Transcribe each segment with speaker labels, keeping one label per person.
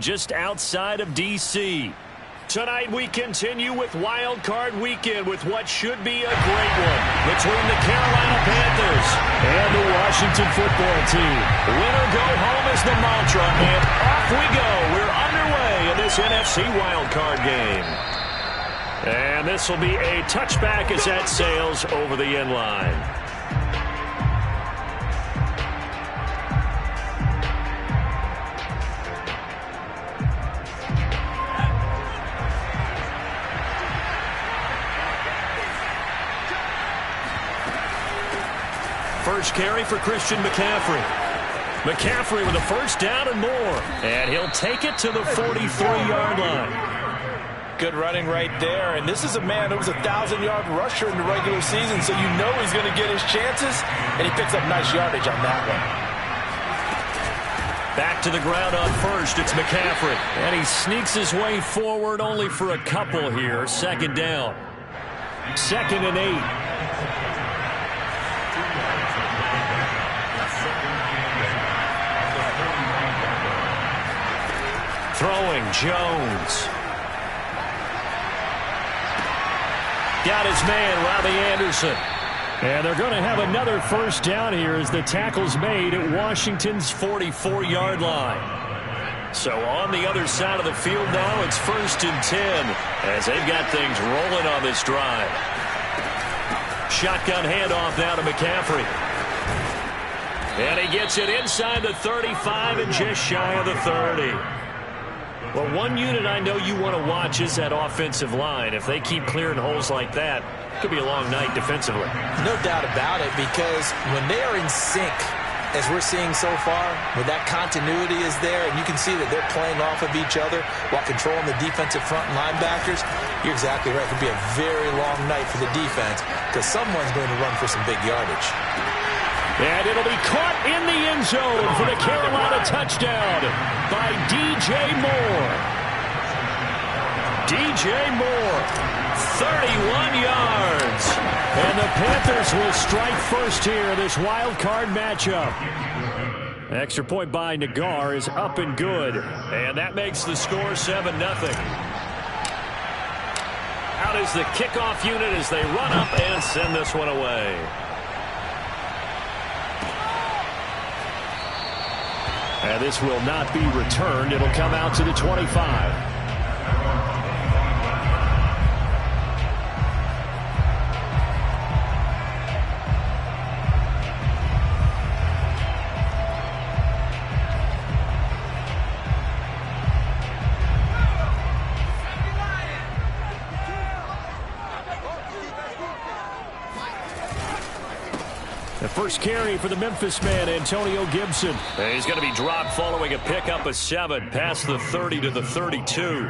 Speaker 1: just outside of D.C. Tonight we continue with Wild Card Weekend with what should be a great one between the Carolina Panthers and the Washington football team. Win or go home is the mantra, and off we go. We're underway in this NFC Wild Card game. And this will be a touchback as that sails over the end line. First carry for Christian McCaffrey. McCaffrey with a first down and more. And he'll take it to the 43-yard line.
Speaker 2: Good running right there. And this is a man who was a 1,000-yard rusher in the regular season, so you know he's going to get his chances. And he picks up nice yardage on that one.
Speaker 1: Back to the ground on first. It's McCaffrey. And he sneaks his way forward only for a couple here. Second down. 2nd and 8. Throwing, Jones. Got his man, Robbie Anderson. And they're going to have another first down here as the tackle's made at Washington's 44-yard line. So on the other side of the field now, it's 1st and 10 as they've got things rolling on this drive. Shotgun handoff now to McCaffrey. And he gets it inside the 35 and just shy of the 30. Well, one unit I know you want to watch is that offensive line. If they keep clearing holes like that, it could be a long night defensively.
Speaker 2: No doubt about it, because when they are in sync, as we're seeing so far, when that continuity is there, and you can see that they're playing off of each other while controlling the defensive front linebackers, you're exactly right. It could be a very long night for the defense because someone's going to run for some big yardage.
Speaker 1: And it'll be caught in the end zone for the Carolina touchdown by D.J. Moore. D.J. Moore, 31 yards. And the Panthers will strike first here in this wild card matchup. Extra point by Nagar is up and good. And that makes the score 7-0. Out is the kickoff unit as they run up and send this one away. And this will not be returned. It'll come out to the 25. The first carry for the Memphis man, Antonio Gibson. And he's going to be dropped following a pickup of 7 past the 30 to the 32.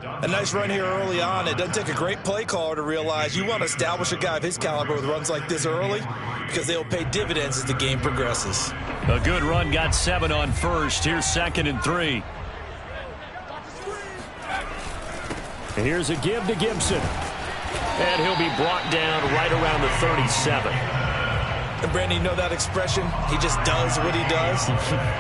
Speaker 2: A nice run here early on. It doesn't take a great play caller to realize you want to establish a guy of his caliber with runs like this early because they will pay dividends as the game progresses.
Speaker 1: A good run, got 7 on first. Here's 2nd and 3. And here's a give to Gibson. And he'll be brought down right around the 37.
Speaker 2: And Brandon, you know that expression? He just does what he does.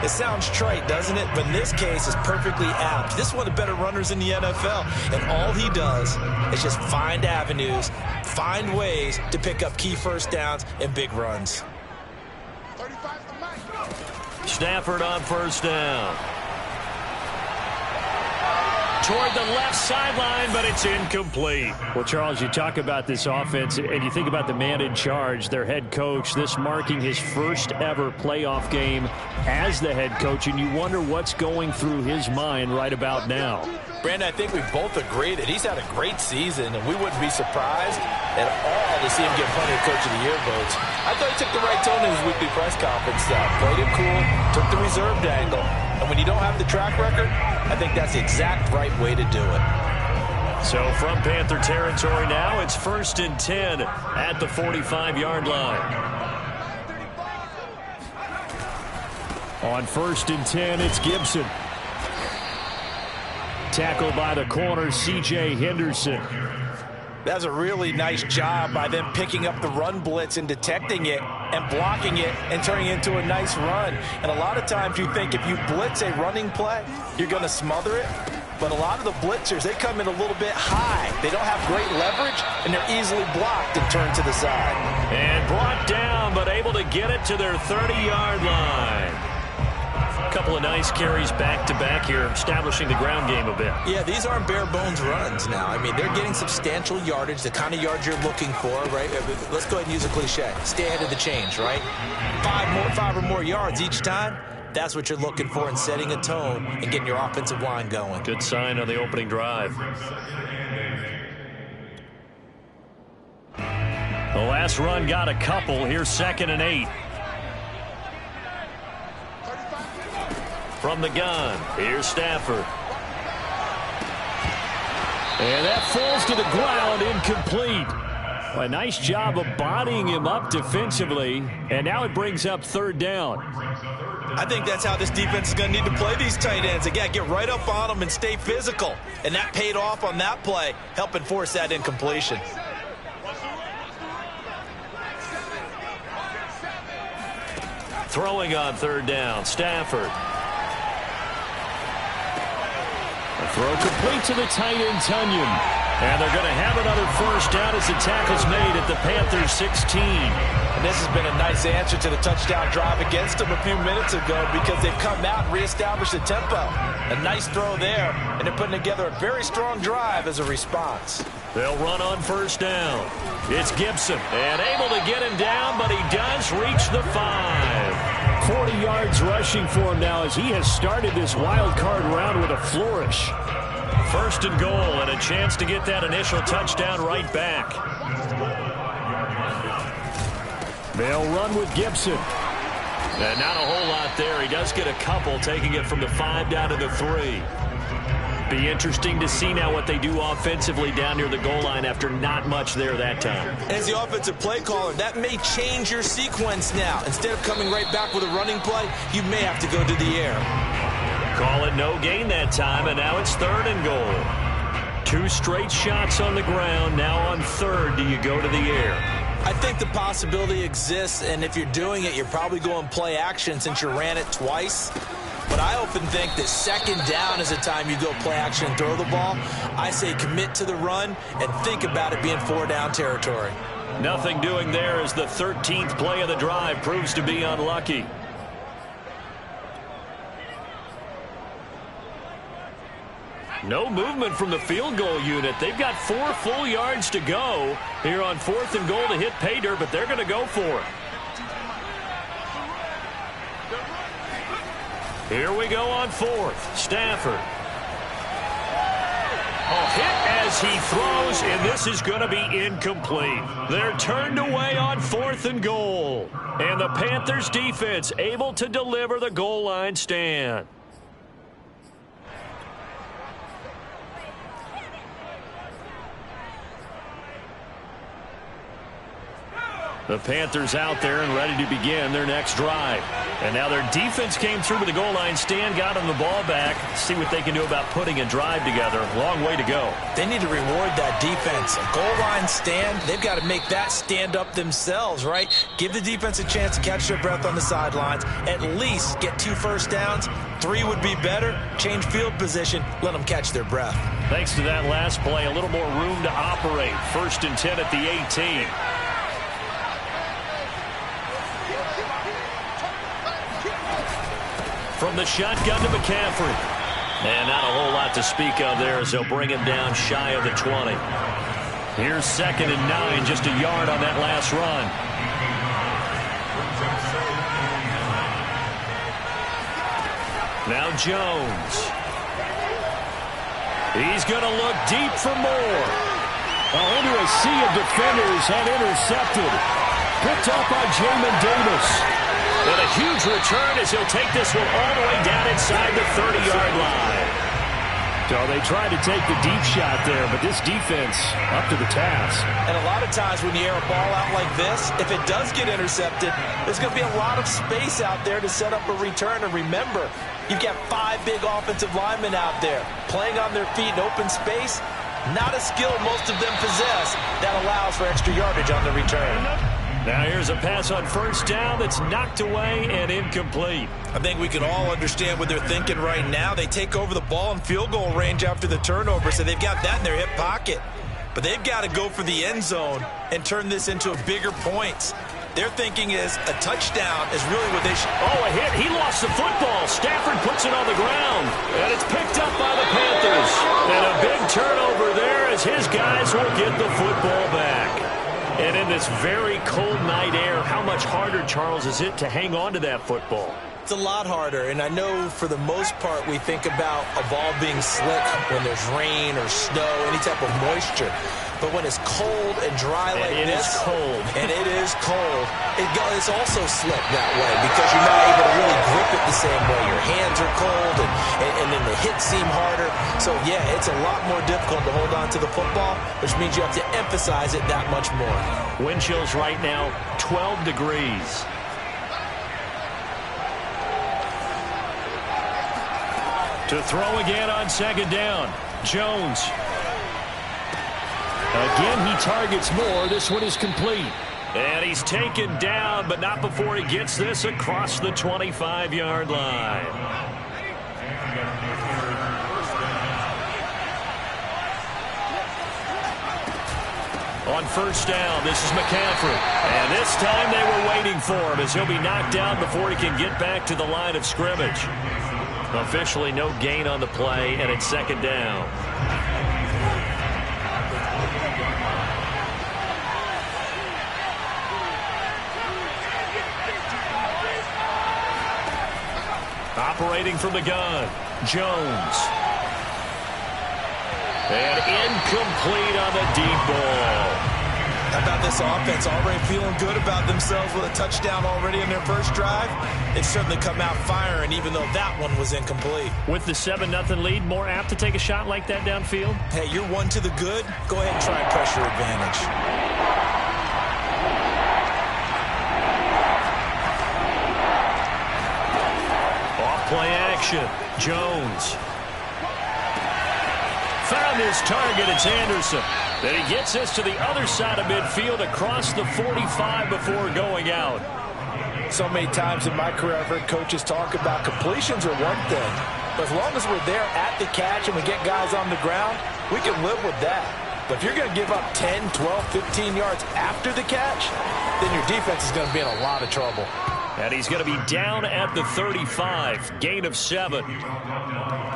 Speaker 2: It sounds trite, doesn't it? But in this case, it's perfectly apt. This is one of the better runners in the NFL. And all he does is just find avenues, find ways to pick up key first downs and big runs.
Speaker 1: Stafford on first down. Toward the left sideline, but it's incomplete. Well, Charles, you talk about this offense, and you think about the man in charge, their head coach, this marking his first ever playoff game as the head coach, and you wonder what's going through his mind right about now.
Speaker 2: Brandon, I think we both agree that he's had a great season, and we wouldn't be surprised at all to see him get plenty of Coach of the Year votes. I thought he took the right tone in his weekly press conference. Played it cool, took the reserved angle. And when you don't have the track record, I think that's the exact right way to do it.
Speaker 1: So from Panther territory now, it's 1st and 10 at the 45-yard line. On 1st and 10, it's Gibson. Tackled by the corner, C.J. Henderson.
Speaker 2: That's a really nice job by them picking up the run blitz and detecting it. and blocking it and turning it into a nice run. And a lot of times you think if you blitz a running play, you're going to smother it. But a lot of the blitzers, they come in a little bit high. They don't have great leverage, and they're easily blocked and turned to the side.
Speaker 1: And brought down, but able to get it to their 30-yard line. A couple of nice carries back-to-back here, establishing the ground game a bit.
Speaker 2: Yeah, these aren't bare-bones runs now. I mean, they're getting substantial yardage, the kind of yards you're looking for, right? Let's go ahead and use a cliche. Stay ahead of the change, right? Five or more yards each time. That's what you're looking for in setting a tone and getting your offensive line going.
Speaker 1: Good sign on the opening drive. The last run got a couple. Here's 2nd and 8. From the gun, here's Stafford. And that falls to the ground, incomplete. A nice job of bodying him up defensively, and now it brings up 3rd down.
Speaker 2: I think that's how this defense is going to need to play these tight ends. Again, get right up on them and stay physical. And that paid off on that play, helping force that incompletion.
Speaker 1: Throwing on 3rd down, Stafford. A throw complete to the tight end, Tunyon. And they're going to have another 1st down as the tackle's made at the Panthers' 16.
Speaker 2: And this has been a nice answer to the touchdown drive against them a few minutes ago because they've come out and reestablished the tempo. A nice throw there, and they're putting together a very strong drive as a response.
Speaker 1: They'll run on 1st down. It's Gibson, and able to get him down, but he does reach the 5. 40 yards rushing for him now as he has started this wild card round with a flourish. 1st and goal, and a chance to get that initial touchdown right back. They'll run with Gibson. And not a whole lot there. He does get a couple, taking it from the 5 down to the 3. Be interesting to see now what they do offensively down near the goal line after not much there that time.
Speaker 2: As the offensive play caller, that may change your sequence now. Instead of coming right back with a running play, you may have to go to the air.
Speaker 1: Call it no gain that time, and now it's 3rd and goal. 2 straight shots on the ground. Now on 3rd, do you go to the air?
Speaker 2: I think the possibility exists, and if you're doing it, you're probably going play action since you ran it twice. But I often think that 2nd down is the time you go play action and throw the ball. I say commit to the run and think about it being 4-down territory.
Speaker 1: Nothing doing there as the 13th play of the drive proves to be unlucky. No movement from the field goal unit. They've got 4 full yards to go here on 4th and goal to hit pay dirt, but they're going to go for it. Here we go on 4th. Stafford. A hit as he throws, and this is going to be incomplete. They're turned away on 4th and goal. And the Panthers defense able to deliver the goal line stand. The Panthers out there and ready to begin their next drive. And now their defense came through with the goal line stand, got them the ball back. See what they can do about putting a drive together. Long way to go.
Speaker 2: They need to reward that defense. A goal line stand, they've got to make that stand up themselves, right? Give the defense a chance to catch their breath on the sidelines. At least get 2 first downs. 3 would be better. Change field position. Let them catch their breath.
Speaker 1: Thanks to that last play, a little more room to operate. 1st and 10 at the 18. From the shotgun to McCaffrey. And not a whole lot to speak of there as they'll bring him down shy of the 20. Here's 2nd and 9, just a yard on that last run. Now Jones. He's going to look deep for more. Into a sea of defenders and intercepted. Picked up by Jamin Davis. And a huge return as he'll take this one all the way down inside the 30-yard line. So they tried to take the deep shot there, but this defense up to the task.
Speaker 2: And a lot of times when you air a ball out like this, if it does get intercepted, there's going to be a lot of space out there to set up a return. And remember, you've got 5 big offensive linemen out there playing on their feet in open space. Not a skill most of them possess that allows for extra yardage on the return.
Speaker 1: Now here's a pass on first down that's knocked away and incomplete.
Speaker 2: I think we can all understand what they're thinking right now. They take over the ball in field goal range after the turnover, so they've got that in their hip pocket. But they've got to go for the end zone and turn this into bigger points. Their thinking is a touchdown is really what they should.
Speaker 1: Oh, a hit. He lost the football. Stafford puts it on the ground. And it's picked up by the Panthers. And a big turnover there as his guys will get the football back. And in this very cold night air, how much harder, Charles, is it to hang on to that football?
Speaker 2: It's a lot harder, and I know for the most part we think about a ball being slick when there's rain or snow, any type of moisture. But when it's cold and dry like this,
Speaker 1: it is cold,
Speaker 2: and it is cold, it's also slick that way because you're not able to really grip it the same way. Your hands are cold, and then the hits seem harder. So, yeah, it's a lot more difficult to hold on to the football, which means you have to emphasize it that much more.
Speaker 1: Wind chills right now, 12 degrees. To throw again on second down, Jones. Again, he targets more. This one is complete. And he's taken down, but not before he gets this across the 25-yard line. On first down, this is McCaffrey. And this time they were waiting for him as he'll be knocked down before he can get back to the line of scrimmage. Officially no gain on the play, and it's second down. Operating from the gun, Jones. And incomplete on the deep ball.
Speaker 2: How about this offense already feeling good about themselves with a touchdown already in their first drive? They've certainly come out firing, even though that one was incomplete.
Speaker 1: With the 7-0 lead, more apt to take a shot like that downfield?
Speaker 2: Hey, you're one to the good. Go ahead and try and press your advantage.
Speaker 1: Off-play action. Jones. Found his target. It's Anderson. Then he gets this to the other side of midfield across the 45 before going out.
Speaker 2: So many times in my career, I've heard coaches talk about completions are one thing. But as long as we're there at the catch and we get guys on the ground, we can live with that. But if you're going to give up 10, 12, 15 yards after the catch, then your defense is going to be in a lot of trouble.
Speaker 1: And he's going to be down at the 35, gain of 7.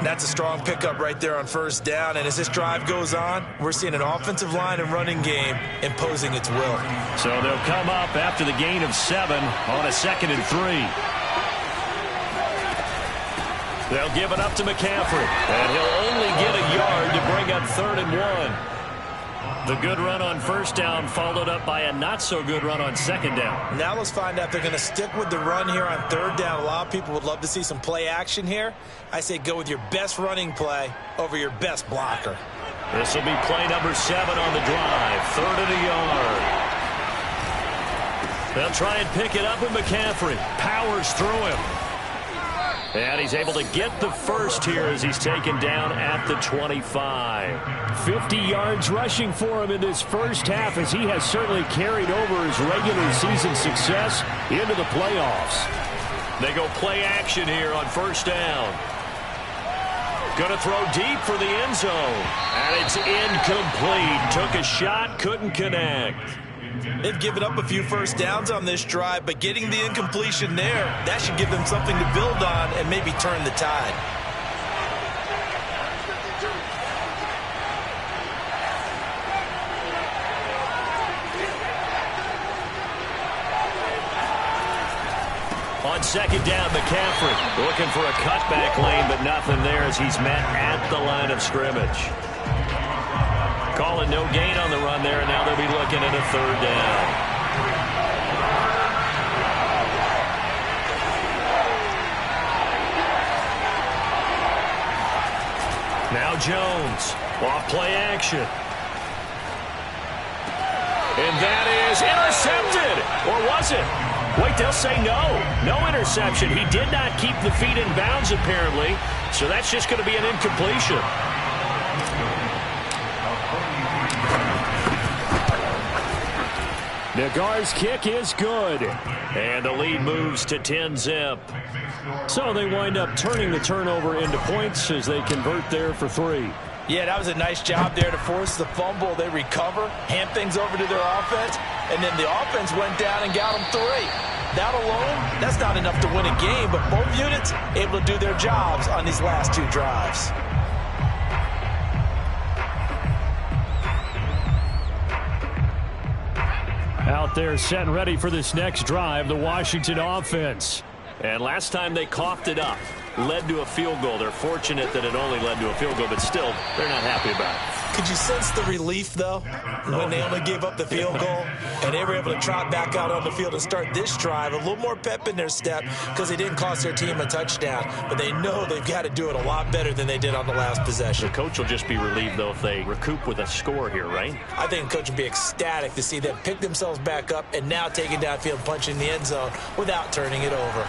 Speaker 2: That's a strong pickup right there on first down. And as this drive goes on, we're seeing an offensive line and running game imposing its will.
Speaker 1: So they'll come up after the gain of 7 on a 2nd and 3. They'll give it up to McCaffrey. And he'll only get a yard to bring up 3rd and 1. The good run on first down followed up by a not-so-good run on second down.
Speaker 2: Now let's find out if they're going to stick with the run here on 3rd down. A lot of people would love to see some play action here. I say go with your best running play over your best blocker.
Speaker 1: This will be play number 7 on the drive. 3rd and a yard. They'll try and pick it up with McCaffrey. Powers through him. And he's able to get the first here as he's taken down at the 25. 50 yards rushing for him in this first half as he has certainly carried over his regular season success into the playoffs. They go play action here on first down. Going to throw deep for the end zone. And it's incomplete. Took a shot, couldn't connect.
Speaker 2: They've given up a few first downs on this drive, but getting the incompletion there, that should give them something to build on and maybe turn the tide.
Speaker 1: On second down, McCaffrey looking for a cutback lane, but nothing there as he's met at the line of scrimmage. Calling no gain on the run there, and now they'll be looking at a 3rd down. Now Jones, off play action. And that is intercepted. Or was it? Wait, they'll say no. No interception. He did not keep the feet in bounds, apparently. So that's just going to be an incompletion. Nagar's kick is good. And the lead moves to 10-zip. So they wind up turning the turnover into points as they convert there for 3.
Speaker 2: Yeah, that was a nice job there to force the fumble. They recover, hand things over to their offense, and then the offense went down and got them 3. That alone, that's not enough to win a game, but both units able to do their jobs on these last 2 drives.
Speaker 1: Out there set and ready for this next drive, the Washington offense. And last time they coughed it up, led to a field goal. They're fortunate that it only led to a field goal, but still, they're not happy about it.
Speaker 2: Could you sense the relief, though, when they only gave up the field goal and they were able to trot back out on the field and start this drive? A little more pep in their step because they didn't cost their team a touchdown, but they know they've got to do it a lot better than they did on the last possession.
Speaker 1: The coach will just be relieved, though, if they recoup with a score here, right?
Speaker 2: I think the coach will be ecstatic to see them pick themselves back up and now taking downfield, punching the end zone without turning it over.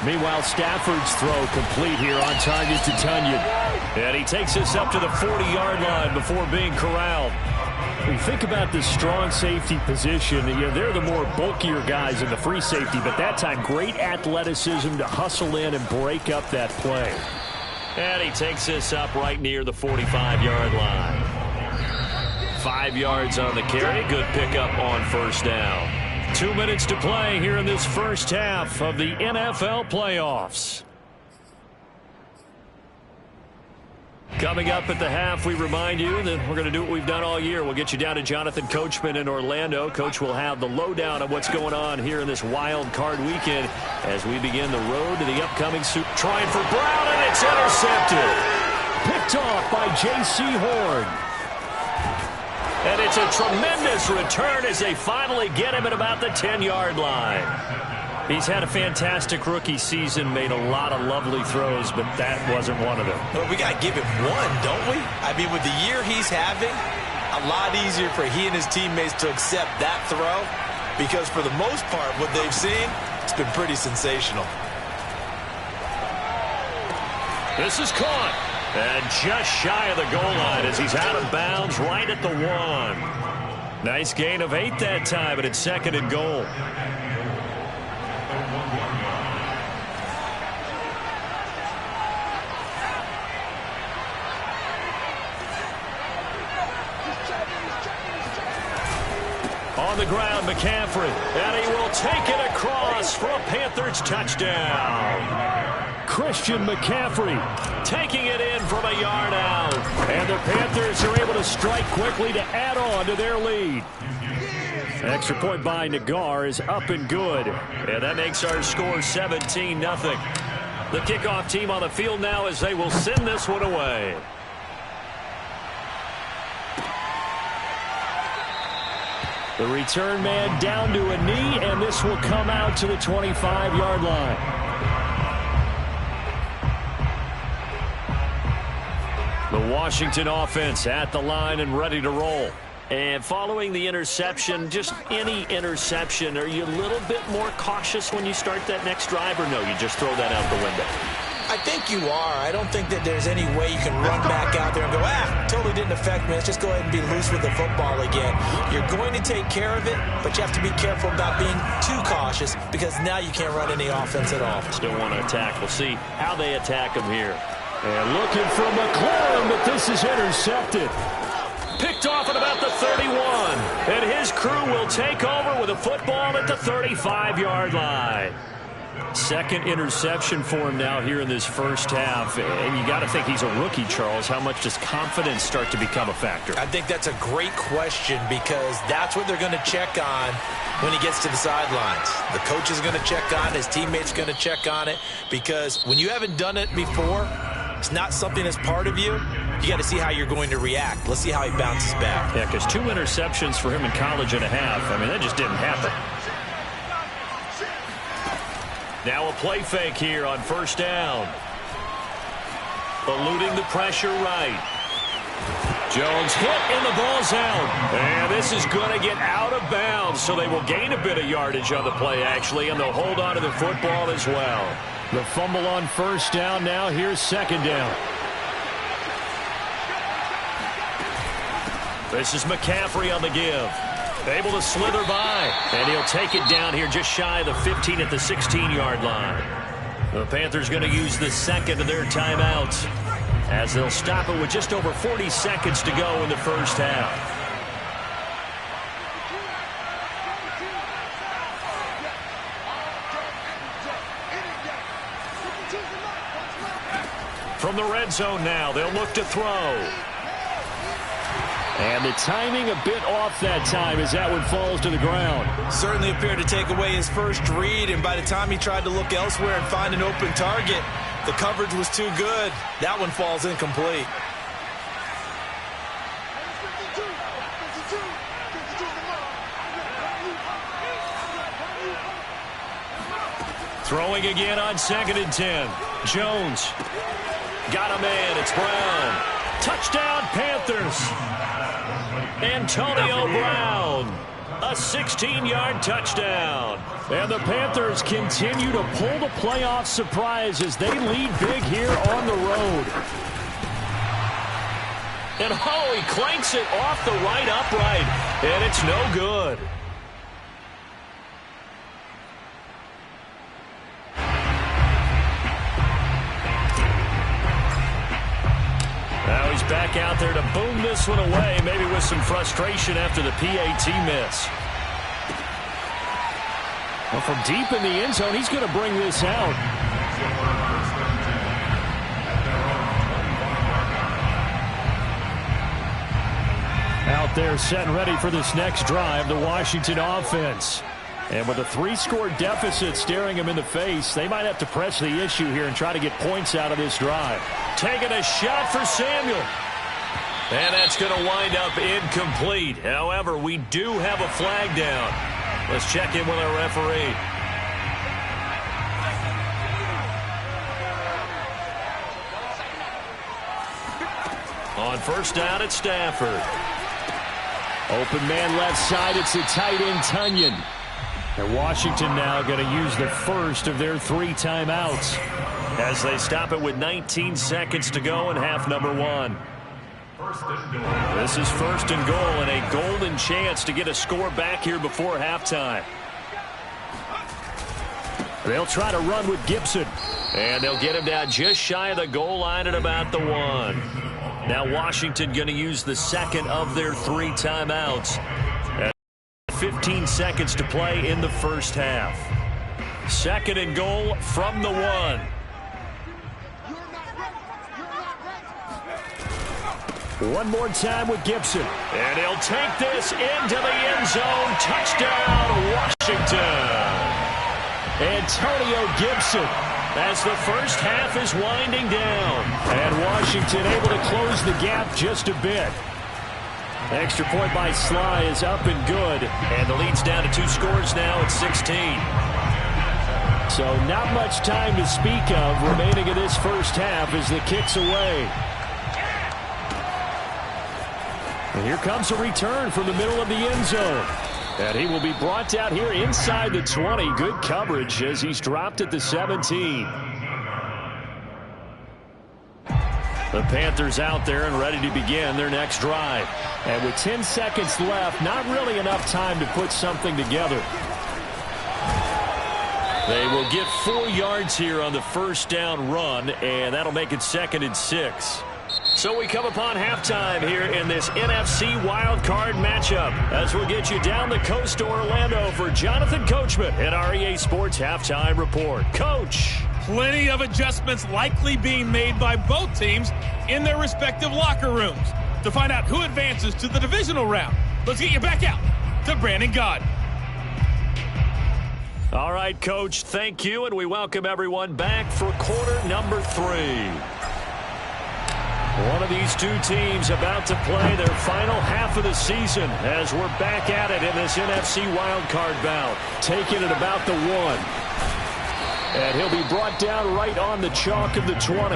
Speaker 1: Meanwhile, Stafford's throw complete here on target to Tunyon. And he takes us up to the 40-yard line before being corralled. When you think about this strong safety position, they're the more bulkier guys in the free safety, but that time great athleticism to hustle in and break up that play. And he takes us up right near the 45-yard line. 5 yards on the carry. Good pickup on first down. 2 minutes to play here in this first half of the NFL playoffs. Coming up at the half, we remind you that we're going to do what we've done all year. We'll get you down to Jonathan Coachman in Orlando. Coach will have the lowdown of what's going on here in this wild card weekend as we begin the road to the upcoming Super. Trying for Brown, and it's intercepted. Picked off by J.C. Horn. And it's a tremendous return as they finally get him at about the 10-yard line. He's had a fantastic rookie season, made a lot of lovely throws, but that wasn't one of them.
Speaker 2: Well, we got to give him one, don't we? I mean, with the year he's having, a lot easier for he and his teammates to accept that throw because for the most part, what they've seen, it's been pretty sensational.
Speaker 1: This is caught. And just shy of the goal line as he's out of bounds right at the 1. Nice gain of 8 that time, but it's 2nd and goal. On the ground, McCaffrey, and he will take it across for a Panthers touchdown. Christian McCaffrey taking it in from a yard out. And the Panthers are able to strike quickly to add on to their lead. Extra point by Nagar is up and good. And that makes our score 17-0. The kickoff team on the field now as they will send this one away. The return man down to a knee, and this will come out to the 25-yard line. The Washington offense at the line and ready to roll. And following the interception, just any interception, are you a little bit more cautious when you start that next drive, or no, you just throw that out the window?
Speaker 2: I think you are. I don't think that there's any way you can run back out there and go, totally didn't affect me. Let's just go ahead and be loose with the football again. You're going to take care of it, but you have to be careful about being too cautious because now you can't run any offense at all.
Speaker 1: Still want to attack. We'll see how they attack him here. And looking for McLaurin, but this is intercepted. Picked off at about the 31. And his crew will take over with a football at the 35-yard line. Second interception for him now here in this first half. And you got to think he's a rookie, Charles. How much does confidence start to become a factor?
Speaker 2: I think that's a great question because that's what they're going to check on when he gets to the sidelines. The coach is going to check on it. His teammates are going to check on it because when you haven't done it before, it's not something that's part of you. You got to see how you're going to react. Let's see how he bounces back.
Speaker 1: Yeah, because 2 interceptions for him in college and a half. I mean, that just didn't happen. Now a play fake here on first down. Eluding the pressure right. Jones hit and the ball's out. And this is going to get out of bounds, so they will gain a bit of yardage on the play, actually, and they'll hold on to the football as well. The fumble on first down now. Here's second down. This is McCaffrey on the give. Able to slither by, and he'll take it down here just shy of the 15 at the 16-yard line. The Panthers going to use the second of their timeouts as they'll stop it with just over 40 seconds to go in the first half. From the red zone now, they'll look to throw. And the timing a bit off that time as that one falls to the ground.
Speaker 2: Certainly appeared to take away his first read, and by the time he tried to look elsewhere and find an open target, the coverage was too good. That one falls incomplete.
Speaker 1: Throwing again on 2nd and 10. Jones. Got a man. It's Brown. Touchdown, Panthers. Antonio Brown, a 16-yard touchdown. And the Panthers continue to pull the playoff surprise as they lead big here on the road. And he clanks it off the right upright, and it's no good. Now he's back out there to boom this one away, maybe with some frustration after the PAT miss. Well, from deep in the end zone, he's going to bring this out. Out there set and ready for this next drive, the Washington offense. And with a 3-score deficit staring him in the face, they might have to press the issue here and try to get points out of this drive. Taking a shot for Samuel. And that's going to wind up incomplete. However, we do have a flag down. Let's check in with our referee. On first down, it's Stafford. Open man left side, it's a tight end, Tunyon. And Washington now going to use the first of their 3 timeouts as they stop it with 19 seconds to go in half number 1. This is 1st and goal and a golden chance to get a score back here before halftime. They'll try to run with Gibson, and they'll get him down just shy of the goal line at about the 1. Now Washington going to use the second of their 3 timeouts. 15 seconds to play in the first half. 2nd and goal from the 1. One more time with Gibson. And he'll take this into the end zone. Touchdown, Washington. Antonio Gibson as the first half is winding down. And Washington able to close the gap just a bit. Extra point by Sly is up and good. And the lead's down to 2 scores now at 16. So not much time to speak of remaining in this first half as the kick's away. And here comes a return from the middle of the end zone. And he will be brought down here inside the 20. Good coverage as he's dropped at the 17. The Panthers out there and ready to begin their next drive. And with 10 seconds left, not really enough time to put something together. They will get 4 yards here on the first down run, and that'll make it 2nd and 6. So we come upon halftime here in this NFC wildcard matchup as we'll get you down the coast to Orlando for Jonathan Coachman at our EA Sports Halftime Report. Coach.
Speaker 3: Plenty of adjustments likely being made by both teams in their respective locker rooms. To find out who advances to the divisional round, let's get you back out to Brandon Gaudin.
Speaker 1: All right, Coach, thank you, and we welcome everyone back for quarter number 3. One of these 2 teams about to play their final half of the season as we're back at it in this NFC wildcard bout. Taking it about the 1. And he'll be brought down right on the chalk of the 20.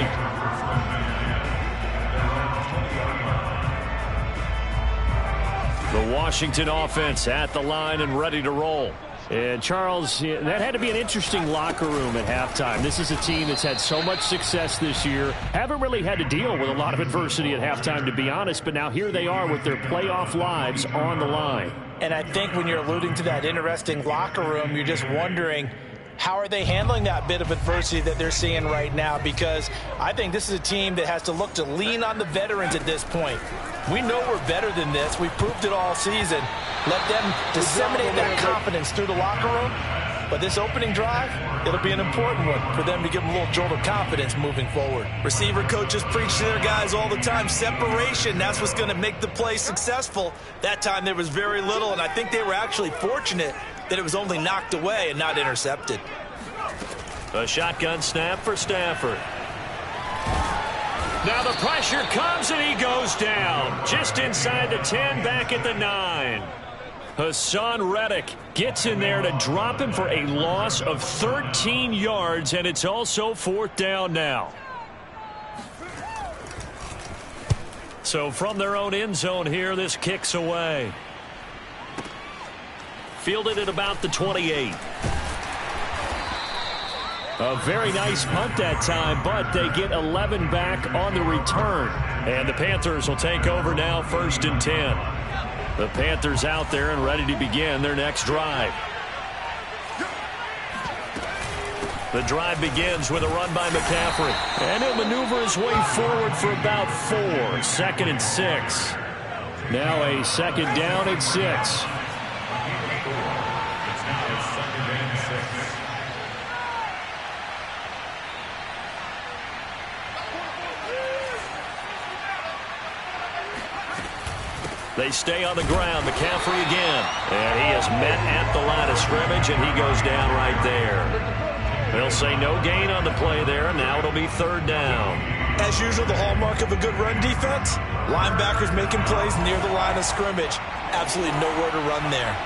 Speaker 1: The Washington offense at the line and ready to roll. And, Charles, that had to be an interesting locker room at halftime. This is a team that's had so much success this year. Haven't really had to deal with a lot of adversity at halftime, to be honest. But now here they are with their playoff lives on the line.
Speaker 2: And I think when you're alluding to that interesting locker room, you're just wondering, how are they handling that bit of adversity that they're seeing right now? Because I think this is a team that has to look to lean on the veterans at this point. We know we're better than this. We've proved it all season. Let them disseminate that confidence through the locker room. But this opening drive, it'll be an important one for them to give them a little jolt of confidence moving forward. Receiver coaches preach to their guys all the time. Separation, that's what's going to make the play successful. That time there was very little, and I think they were actually fortunate that it was only knocked away and not intercepted.
Speaker 1: A shotgun snap for Stafford. Now the pressure comes and he goes down. Just inside the 10, back at the 9. Hassan Reddick gets in there to drop him for a loss of 13 yards, and it's also 4th down now. So from their own end zone here, this kicks away. Fielded at about the 28. A very nice punt that time, but they get 11 back on the return. And the Panthers will take over now, 1st and 10. The Panthers out there and ready to begin their next drive. The drive begins with a run by McCaffrey. And he'll maneuver his way forward for about 4. 2nd and 6. Now a 2nd down at 6. They stay on the ground. McCaffrey again. And he is met at the line of scrimmage, and he goes down right there. They'll say no gain on the play there, and now it'll be 3rd down.
Speaker 2: As usual, the hallmark of a good run defense, linebackers making plays near the line of scrimmage. Absolutely nowhere to run there.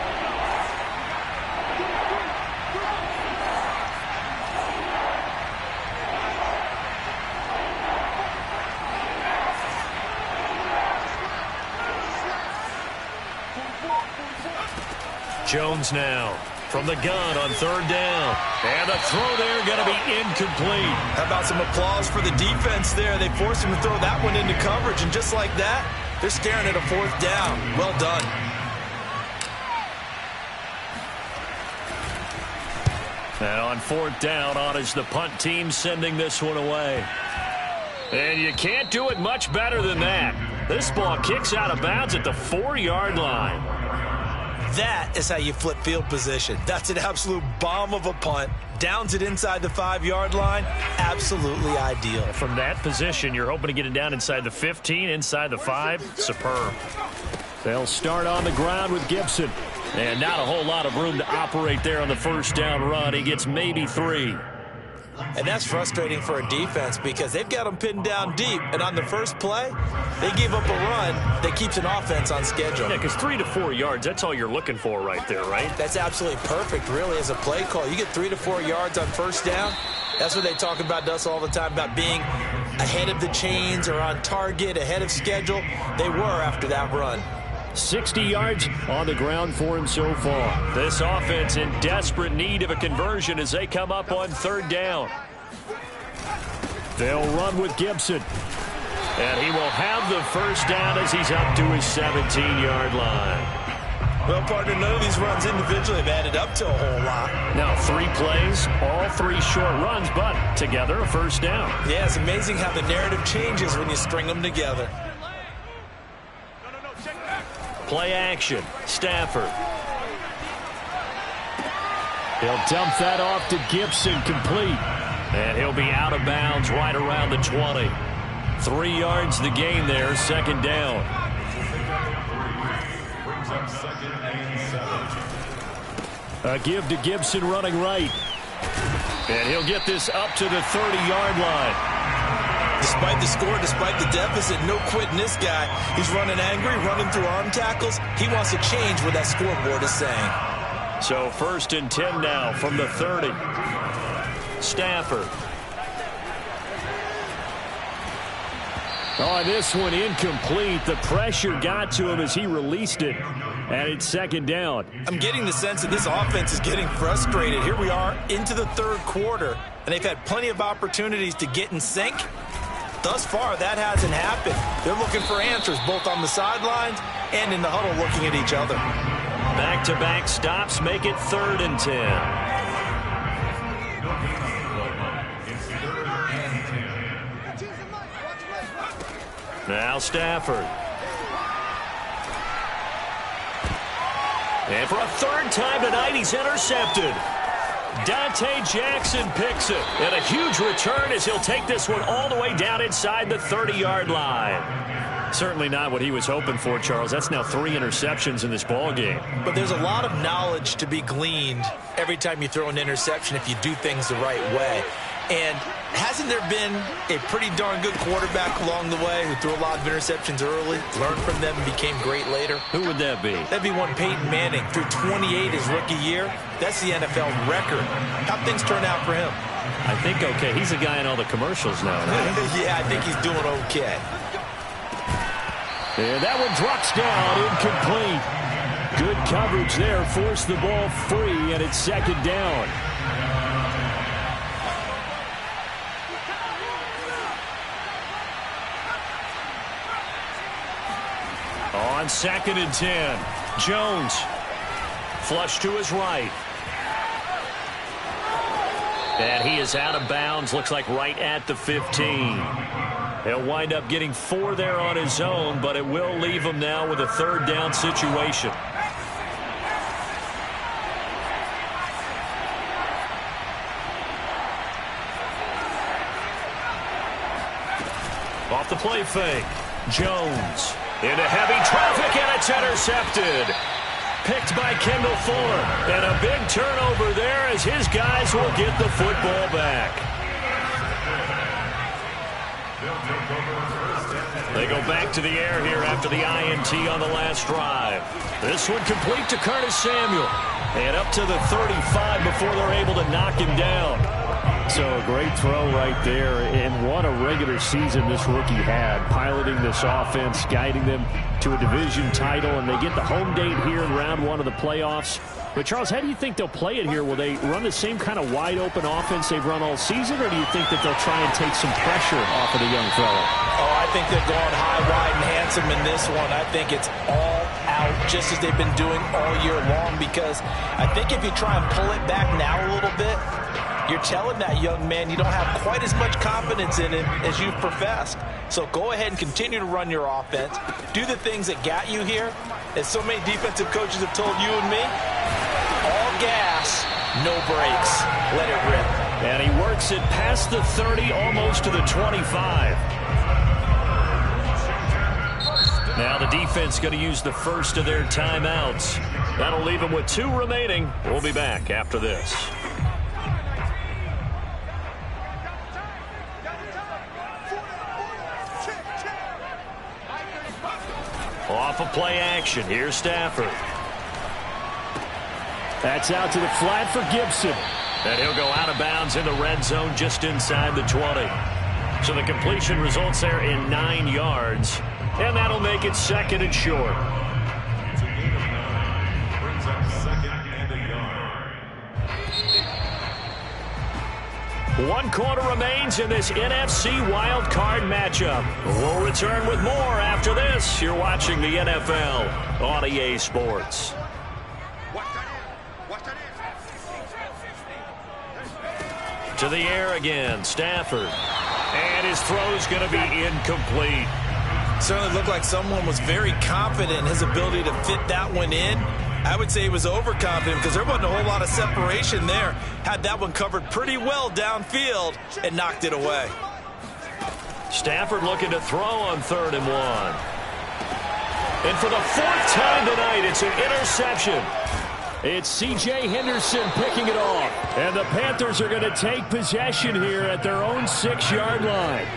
Speaker 1: Jones now from the gun on 3rd down. And the throw there going to be incomplete.
Speaker 2: How about some applause for the defense there? They forced him to throw that one into coverage, and just like that, they're staring at a 4th down. Well done.
Speaker 1: And on 4th down, on is the punt team sending this one away. And you can't do it much better than that. This ball kicks out of bounds at the 4-yard line.
Speaker 2: That is how you flip field position. That's an absolute bomb of a punt. Downs it inside the 5-yard line. Absolutely ideal.
Speaker 1: From that position, you're hoping to get it down inside the 15, inside the 5. Superb. They'll start on the ground with Gibson. And not a whole lot of room to operate there on the 1st down run. He gets maybe 3.
Speaker 2: And that's frustrating for a defense because they've got them pinned down deep. And on the first play, they give up a run that keeps an offense on schedule.
Speaker 1: Yeah, because 3 to 4 yards, that's all you're looking for right there, right?
Speaker 2: That's absolutely perfect, really, as a play call. You get 3 to 4 yards on 1st down. That's what they talk about to us all the time, about being ahead of the chains or on target, ahead of schedule. They were after that run.
Speaker 1: 60 yards on the ground for him so far. This offense in desperate need of a conversion as they come up on 3rd down. They'll run with Gibson. And he will have the 1st down as he's up to his 17-yard line.
Speaker 2: Well, partner, none of these runs individually have added up to a whole lot.
Speaker 1: Now 3 plays, all 3 short runs, but together a 1st down.
Speaker 2: Yeah, it's amazing how the narrative changes when you string them together.
Speaker 1: Play action. Stafford. He'll dump that off to Gibson, complete. And he'll be out of bounds right around the 20. 3 yards the gain there, 2nd down. A give to Gibson running right. And he'll get this up to the 30-yard line.
Speaker 2: Despite the score, despite the deficit, no quitting this guy. He's running angry, running through arm tackles. He wants to change what that scoreboard is saying.
Speaker 1: So 1st and 10 now from the 30. Stafford. Oh, this one incomplete. The pressure got to him as he released it. And it's second down.
Speaker 2: I'm getting the sense that this offense is getting frustrated. Here we are into the third quarter, and they've had plenty of opportunities to get in sync. Thus far, that hasn't happened. They're looking for answers both on the sidelines and in the huddle looking at each other.
Speaker 1: Back-to-back stops make it 3rd and 10. Now Stafford. And for a 3rd time tonight, he's intercepted. Dante Jackson picks it. And a huge return as he'll take this one all the way down inside the 30-yard line. Certainly not what he was hoping for, Charles. That's now 3 interceptions in this ball game.
Speaker 2: But there's a lot of knowledge to be gleaned every time you throw an interception if you do things the right way. And hasn't there been a pretty darn good quarterback along the way who threw a lot of interceptions early, learned from them, and became great later?
Speaker 1: Who would that be?
Speaker 2: That'd be one Peyton Manning. Threw 28 his rookie year. That's the NFL record. How'd things turn out for him?
Speaker 1: I think okay. He's a guy in all the commercials now, right?
Speaker 2: Yeah, I think he's doing okay.
Speaker 1: And that one drops down, incomplete. Good coverage there, forced the ball free, and it's second down. On 2nd and 10, Jones. Flush to his right. And he is out of bounds, looks like right at the 15. He'll wind up getting 4 there on his own, but it will leave him now with a 3rd down situation. Off the play fake. Jones. Into heavy traffic, and it's intercepted. Picked by Kendall Fuller. And a big turnover there as his guys will get the football back. They go back to the air here after the INT on the last drive. This one complete to Curtis Samuel. And up to the 35 before they're able to knock him down. So a great throw right there, and what a regular season this rookie had, piloting this offense, guiding them to a division title, and they get the home date here in round 1 of the playoffs. But, Charles, how do you think they'll play it here? Will they run the same kind of wide-open offense they've run all season, or do you think that they'll try and take some pressure off of the young fella?
Speaker 2: Oh, I think they're going high, wide, and handsome in this one. I think it's all out, just as they've been doing all year long, because I think if you try and pull it back now a little bit, you're telling that young man you don't have quite as much confidence in him as you've professed. So go ahead and continue to run your offense. Do the things that got you here. As so many defensive coaches have told you and me, all gas, no brakes. Let it rip.
Speaker 1: And he works it past the 30, almost to the 25. Now the defense going to use the first of their timeouts. That'll leave them with 2 remaining. We'll be back after this. Off of play action. Here's Stafford. That's out to the flat for Gibson. And he'll go out of bounds in the red zone just inside the 20. So the completion results there in 9 yards. And that'll make it 2nd and short. One quarter remains in this NFC wild card matchup. We'll return with more after this. You're watching the NFL on EA Sports. To the air again, Stafford. And his throw's going to be incomplete.
Speaker 2: Certainly looked like someone was very confident in his ability to fit that one in. I would say he was overconfident because there wasn't a whole lot of separation there. Had that one covered pretty well downfield and knocked it away.
Speaker 1: Stafford looking to throw on 3rd and 1. And for the 4th time tonight, it's an interception. It's C.J. Henderson picking it off. And the Panthers are going to take possession here at their own 6-yard line.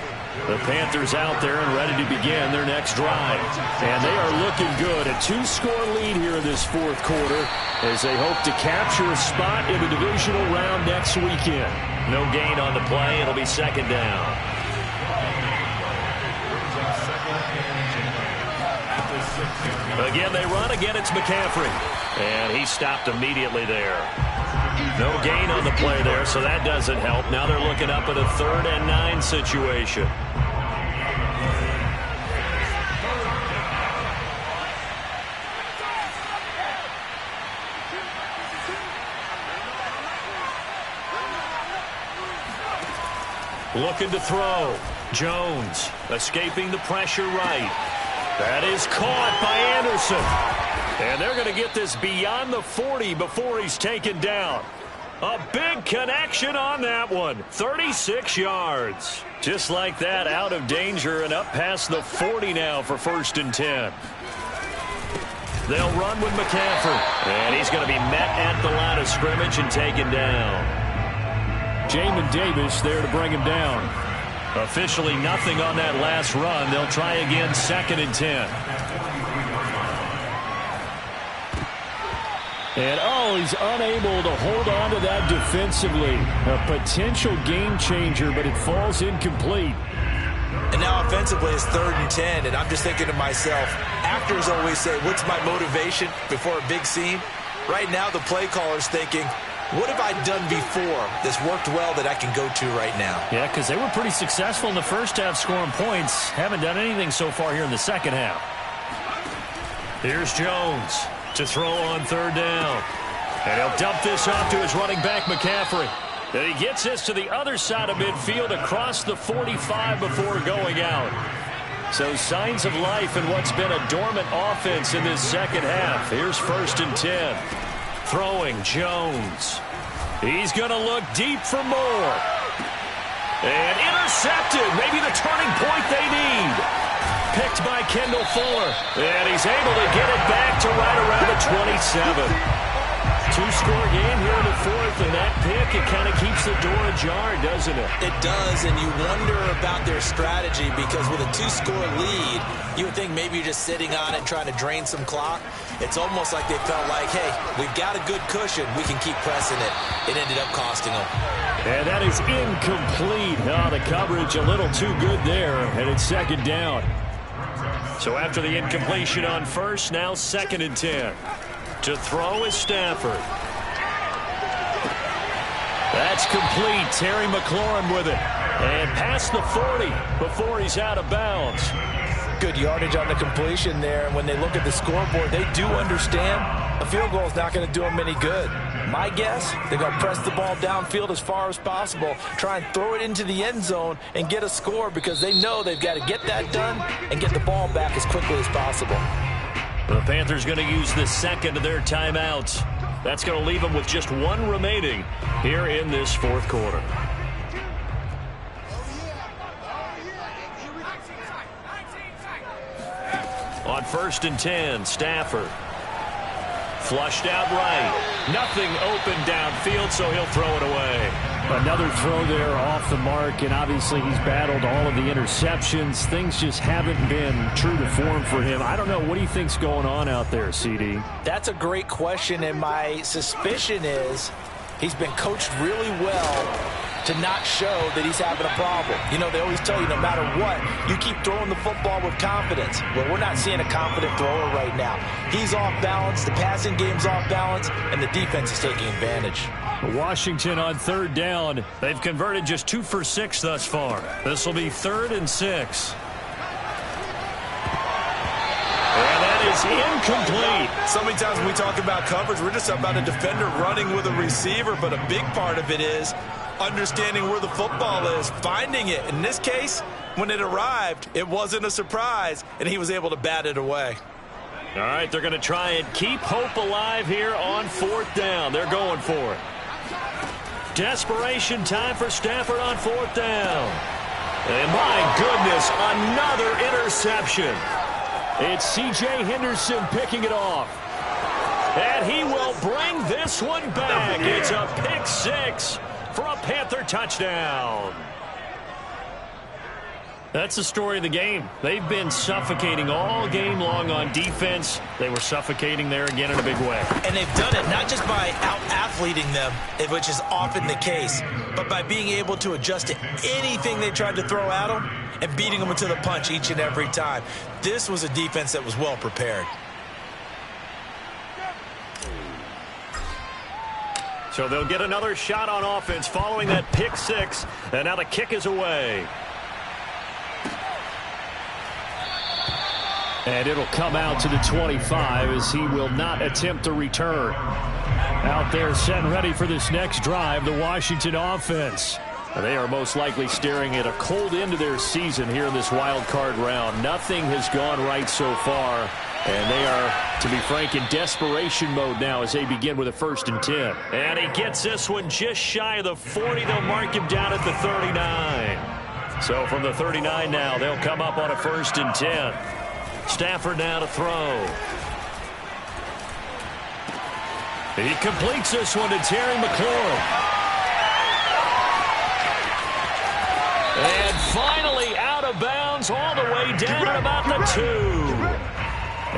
Speaker 1: The Panthers out there and ready to begin their next drive. And they are looking good. A 2-score lead here in this 4th quarter as they hope to capture a spot in the divisional round next weekend. No gain on the play. It'll be 2nd down. Again, they run. Again, it's McCaffrey. And he stopped immediately there. No gain on the play there, so that doesn't help. Now they're looking up at a 3rd and 9 situation. Looking to throw. Jones escaping the pressure right. That is caught by Anderson. And they're going to get this beyond the 40 before he's taken down. A big connection on that one. 36 yards. Just like that, out of danger and up past the 40 now for 1st and 10. They'll run with McCaffrey. And he's going to be met at the line of scrimmage and taken down. Jamin Davis there to bring him down. Officially nothing on that last run. They'll try again, 2nd and 10. And, he's unable to hold on to that defensively. A potential game changer, but it falls incomplete.
Speaker 2: And now offensively it's 3rd and 10, and I'm just thinking to myself, actors always say, what's my motivation before a big scene? Right now the play caller's thinking, what have I done before that's worked well that I can go to right now?
Speaker 1: Yeah, because they were pretty successful in the first half scoring points. Haven't done anything so far here in the second half. Here's Jones to throw on 3rd down. And he'll dump this off to his running back, McCaffrey. And he gets this to the other side of midfield across the 45 before going out. So signs of life in what's been a dormant offense in this second half. Here's 1st and 10. Throwing Jones. He's going to look deep for more. And intercepted. Maybe the turning point they need. Picked by Kendall Fuller. And he's able to get it back to right around the 27. 2-score game here in the 4th, and that pick, it kind of keeps the door ajar, doesn't it?
Speaker 2: It does, and you wonder about their strategy because with a 2-score lead, you would think maybe you're just sitting on it trying to drain some clock. It's almost like they felt like, hey, we've got a good cushion. We can keep pressing it. It ended up costing them.
Speaker 1: And that is incomplete. The coverage a little too good there, and it's 2nd down. So after the incompletion on 1st, now 2nd and 10. To throw is Stafford. That's complete. Terry McLaurin with it. And past the 40 before he's out of bounds.
Speaker 2: Good yardage on the completion there. And when they look at the scoreboard, they do understand a field goal is not going to do them any good. My guess, they're going to press the ball downfield as far as possible, try and throw it into the end zone and get a score because they know they've got to get that done and get the ball back as quickly as possible.
Speaker 1: The Panthers going to use the 2nd of their timeouts. That's going to leave them with just 1 remaining here in this 4th quarter. On 1st and 10, Stafford. Flushed out right. Nothing open downfield, so he'll throw it away.
Speaker 4: Another throw there off the mark, and obviously he's battled all of the interceptions. Things just haven't been true to form for him. I don't know. What do you think's going on out there, CD?
Speaker 2: That's a great question, and my suspicion is he's been coached really well to not show that he's having a problem. You know, they always tell you no matter what, you keep throwing the football with confidence. Well, we're not seeing a confident thrower right now. He's off balance, the passing game's off balance, and the defense is taking advantage.
Speaker 1: Washington on 3rd down. They've converted just 2 for 6 thus far. This will be 3rd and 6. And that is incomplete.
Speaker 2: So many times when we talk about coverage, we're just about a defender running with a receiver, but a big part of it is understanding where the football is, finding it. In this case, when it arrived, it wasn't a surprise, and he was able to bat it away.
Speaker 1: All right, they're going to try and keep hope alive here on 4th down. They're going for it. Desperation time for Stafford on 4th down. And my goodness, another interception. It's C.J. Henderson picking it off. And he will bring this one back. It's a pick 6 for a Panther touchdown.
Speaker 4: That's the story of the game. They've been suffocating all game long on defense. They were suffocating there again in a big way.
Speaker 2: And they've done it not just by out-athleting them, which is often the case, but by being able to adjust to anything they tried to throw at them and beating them to the punch each and every time. This was a defense that was well prepared.
Speaker 4: So they'll get another shot on offense following that pick six. And now the kick is away. And it'll come out to the 25 as he will not attempt to return. Out there set and ready for this next drive, the Washington offense. They are most likely staring at a cold end to their season here in this wild card round. Nothing has gone right so far. And they are, to be frank, in desperation mode now as they begin with a 1st and 10. And he gets this one just shy of the 40. They'll mark him down at the 39. So from the 39 now, they'll come up on a 1st and 10. Stafford now to throw. He completes this one to Terry McLaurin. And finally out of bounds all the way down at about the 2.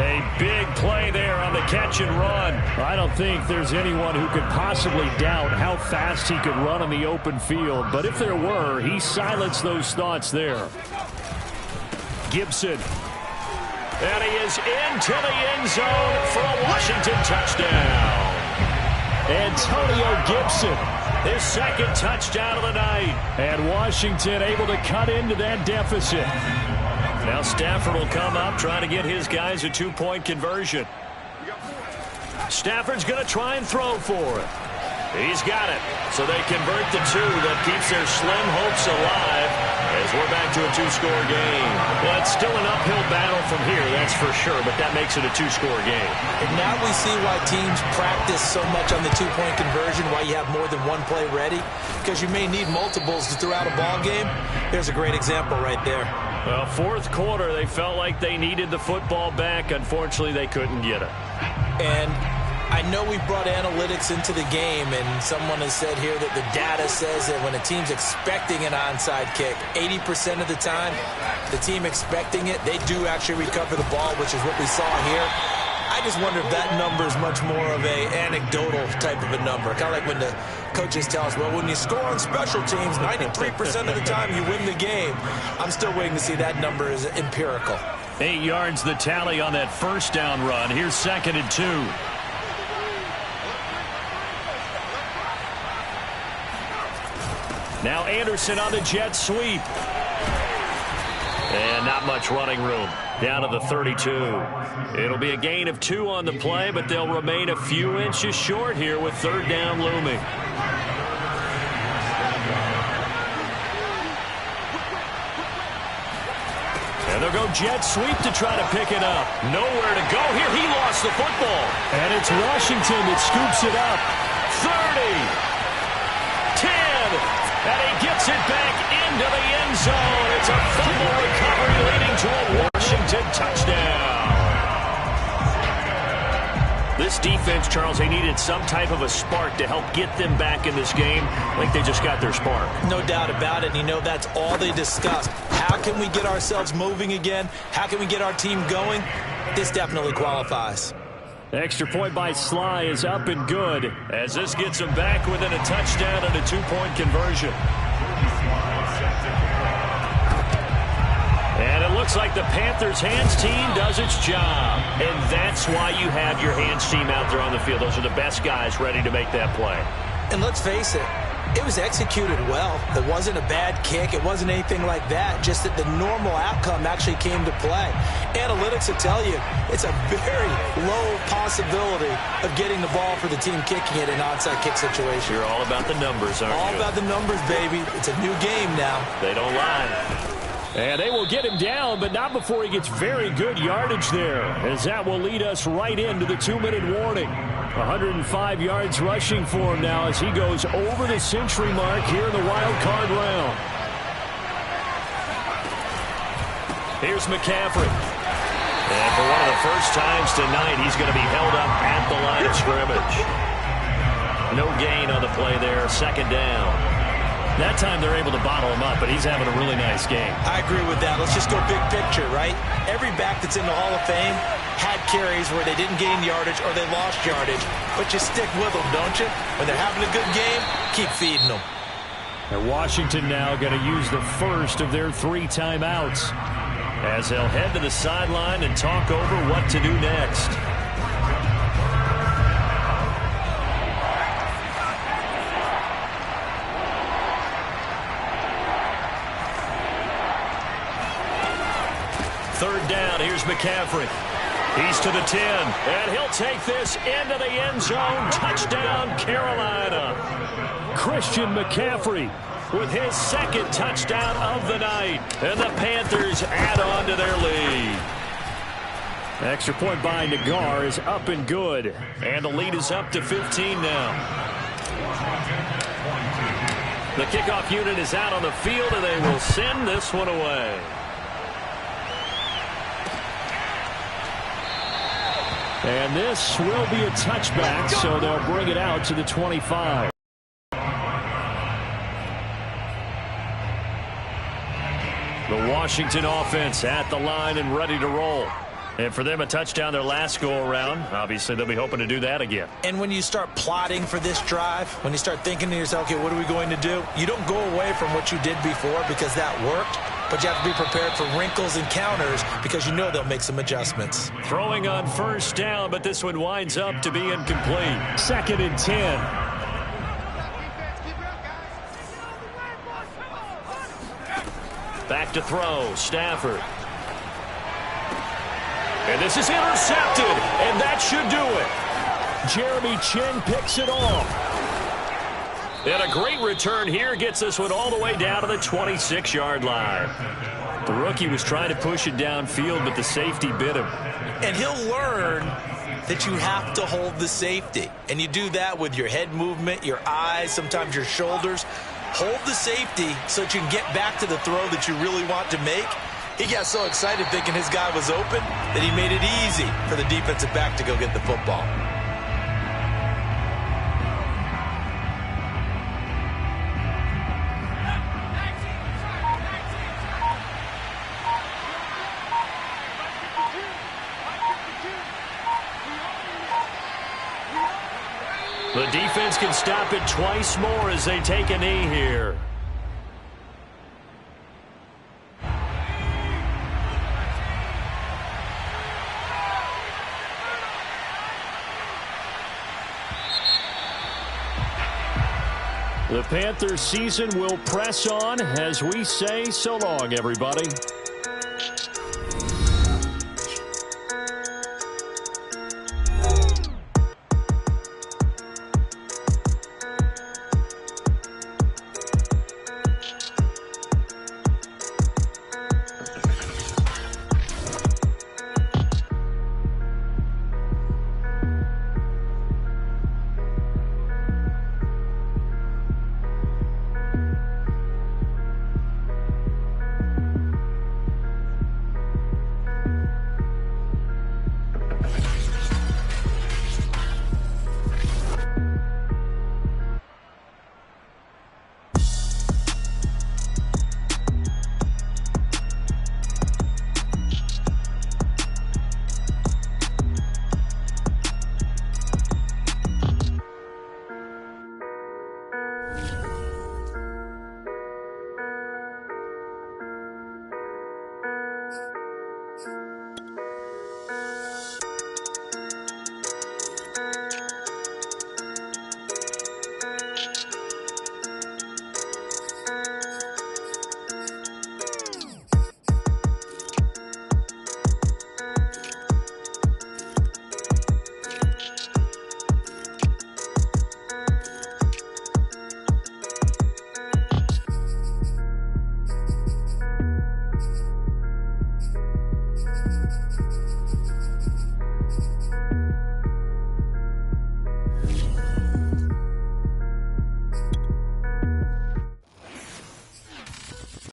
Speaker 4: A big play there on the catch and run. I don't think there's anyone who could possibly doubt how fast he could run on the open field. But if there were, he silenced those thoughts there. Gibson. And he is into the end zone for a Washington touchdown. Antonio Gibson, his 2nd touchdown of the night. And Washington able to cut into that deficit. Now Stafford will come up trying to get his guys a 2-point conversion. Stafford's going to try and throw for it. He's got it. So they convert the 2. That keeps their slim hopes alive as we're back to a 2-score game. Well, it's still an uphill battle from here, that's for sure, but that makes it a 2-score game.
Speaker 2: And now we see why teams practice so much on the 2-point conversion, why you have more than one play ready, because you may need multiples to throw out a ball game. There's a great example right there.
Speaker 4: Well, 4th quarter, they felt like they needed the football back. Unfortunately, they couldn't get it.
Speaker 2: And I know we brought analytics into the game, and someone has said here that the data says that when a team's expecting an onside kick, 80% of the time, the team expecting it, they do actually recover the ball, which is what we saw here. I just wonder if that number is much more of a anecdotal type of a number. Kind of like when the coaches tell us, well, when you score on special teams, 93% of the time you win the game. I'm still waiting to see that number is empirical.
Speaker 4: 8 yards the tally on that 1st down run. Here's 2nd and 2. Now Anderson on the jet sweep. And not much running room. Down to the 32. It'll be a gain of 2 on the play, but they'll remain a few inches short here with 3rd down looming. And they'll go jet sweep to try to pick it up. Nowhere to go here. He lost the football. And it's Washington that scoops it up. 30. 10. And he gets it back into the end zone. It's a fumble recovery leading to a Washington touchdown. This defense, Charles, they needed some type of a spark to help get them back in this game. I think they just got their spark.
Speaker 2: No doubt about it. And you know that's all they discussed. How can we get ourselves moving again? How can we get our team going? This definitely qualifies.
Speaker 4: Extra point by Sly is up and good as this gets them back within a touchdown and a 2-point conversion. And it looks like the Panthers' hands team does its job. And that's why you have your hands team out there on the field. Those are the best guys ready to make that play.
Speaker 2: And let's face it, it was executed well. It wasn't a bad kick. It wasn't anything like that. Just that the normal outcome actually came to play. Analytics will tell you it's a very low possibility of getting the ball for the team kicking it in an onside kick situation.
Speaker 4: You're all about the numbers, aren't you?
Speaker 2: All about the numbers, baby. It's a new game now.
Speaker 4: They don't lie. And they will get him down, but not before he gets very good yardage there, as that will lead us right into the 2-minute warning. 105 yards rushing for him now as he goes over the century mark here in the wild card round. Here's McCaffrey. And for one of the first times tonight, he's going to be held up at the line of scrimmage. No gain on the play there, 2nd down. That time they're able to bottle him up, but he's having a really nice game.
Speaker 2: I agree with that. Let's just go big picture, right? Every back that's in the Hall of Fame had carries where they didn't gain yardage or they lost yardage, but you stick with them, don't you? When they're having a good game, keep feeding them.
Speaker 4: And Washington now going to use the first of their 3 timeouts as they'll head to the sideline and talk over what to do next. Third down, here's McCaffrey. He's to the 10, and he'll take this into the end zone. Touchdown, Carolina. Christian McCaffrey with his 2nd touchdown of the night. And the Panthers add on to their lead. Extra point by Nagar is up and good. And the lead is up to 15 now. The kickoff unit is out on the field, and they will send this one away. And this will be a touchback, so they'll bring it out to the 25. The Washington offense at the line and ready to roll. And for them, a touchdown their last go-around. Obviously, they'll be hoping to do that again.
Speaker 2: And when you start plotting for this drive, when you start thinking to yourself, okay, what are we going to do? You don't go away from what you did before because that worked. But you have to be prepared for wrinkles and counters because you know they'll make some adjustments.
Speaker 4: Throwing on first down, but this one winds up to be incomplete. 2nd and 10. Back to throw, Stafford. And this is intercepted, and that should do it. Jeremy Chin picks it off. And a great return here gets this one all the way down to the 26-yard line. The rookie was trying to push it downfield, but the safety bit him.
Speaker 2: And he'll learn that you have to hold the safety. And you do that with your head movement, your eyes, sometimes your shoulders. Hold the safety so that you can get back to the throw that you really want to make. He got so excited thinking his guy was open that he made it easy for the defensive back to go get the football.
Speaker 4: The defense can stop it twice more as they take a knee here. The Panthers season will press on as we say so long, everybody.